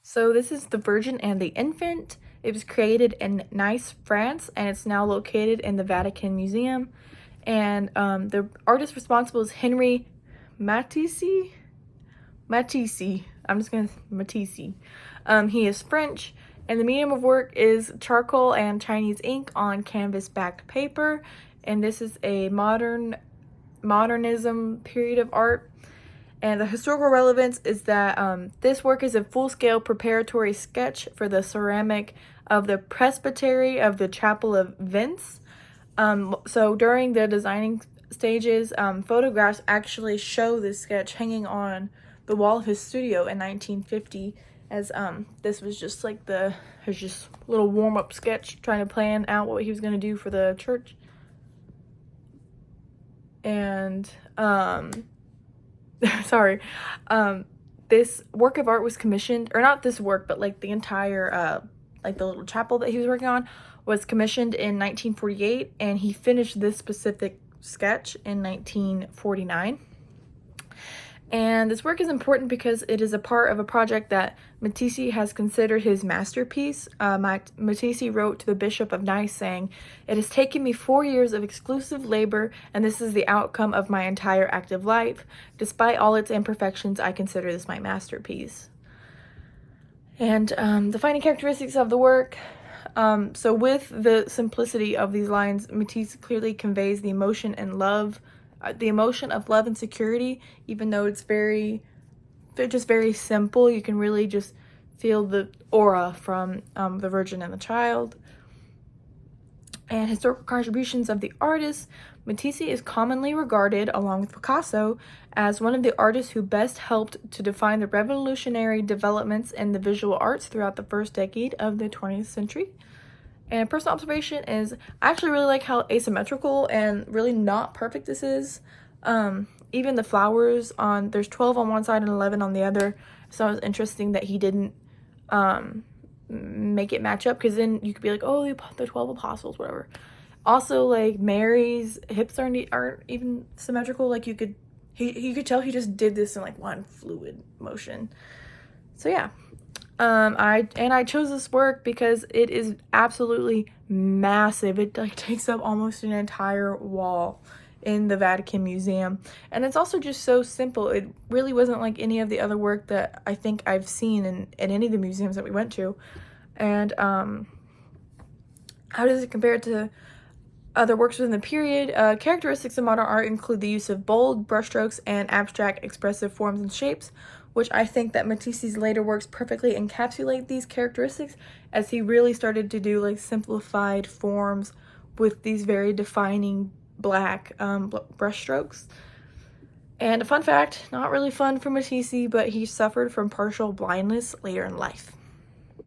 So this is The Virgin and the Infant. It was created in Nice, France, and it's now located in the Vatican Museum. And the artist responsible is Henri Matisse. Matisse. He is French, and the medium of work is charcoal and Chinese ink on canvas-backed paper. And this is a modernism period of art. And the historical relevance is that this work is a full-scale preparatory sketch for the ceramic of the presbytery of the Chapel of Vence. So during the designing stages, photographs actually show this sketch hanging on the wall of his studio in 1950, as this was just like his just little warm-up sketch trying to plan out what he was going to do for the church. And sorry, this work of art was commissioned, or not this work, but like the entire like the little chapel that he was working on was commissioned in 1948, and he finished this specific sketch in 1949. And this work is important because it is a part of a project that Matisse has considered his masterpiece. Matisse wrote to the Bishop of Nice saying, "It has taken me 4 years of exclusive labor, and this is the outcome of my entire active life. Despite all its imperfections, I consider this my masterpiece." And defining characteristics of the work. So with the simplicity of these lines, Matisse clearly conveys the emotion and love, the emotion of love and security, even though they're just very simple. You can really just feel the aura from the Virgin and the Child. And historical contributions of the artist. Matisse is commonly regarded, along with Picasso, as one of the artists who best helped to define the revolutionary developments in the visual arts throughout the first decade of the 20th century. And personal observation is, I actually really like how asymmetrical and really not perfect this is. Even the flowers there's 12 on one side and 11 on the other. So it was interesting that he didn't make it match up, because then you could be like, oh, the 12 apostles, whatever. Also, like, Mary's hips aren't even symmetrical. Like, you could tell he just did this in like one fluid motion. So yeah. I chose this work because it is absolutely massive. It like takes up almost an entire wall in the Vatican Museum, and it's also just so simple. It really wasn't like any of the other work that I think I've seen in any of the museums that we went to. And how does it compare to other works within the period? Characteristics of modern art include the use of bold brushstrokes and abstract expressive forms and shapes, which I think that Matisse's later works perfectly encapsulate these characteristics, as he really started to do like simplified forms with these very defining black brushstrokes. And a fun fact, not really fun for Matisse, but he suffered from partial blindness later in life.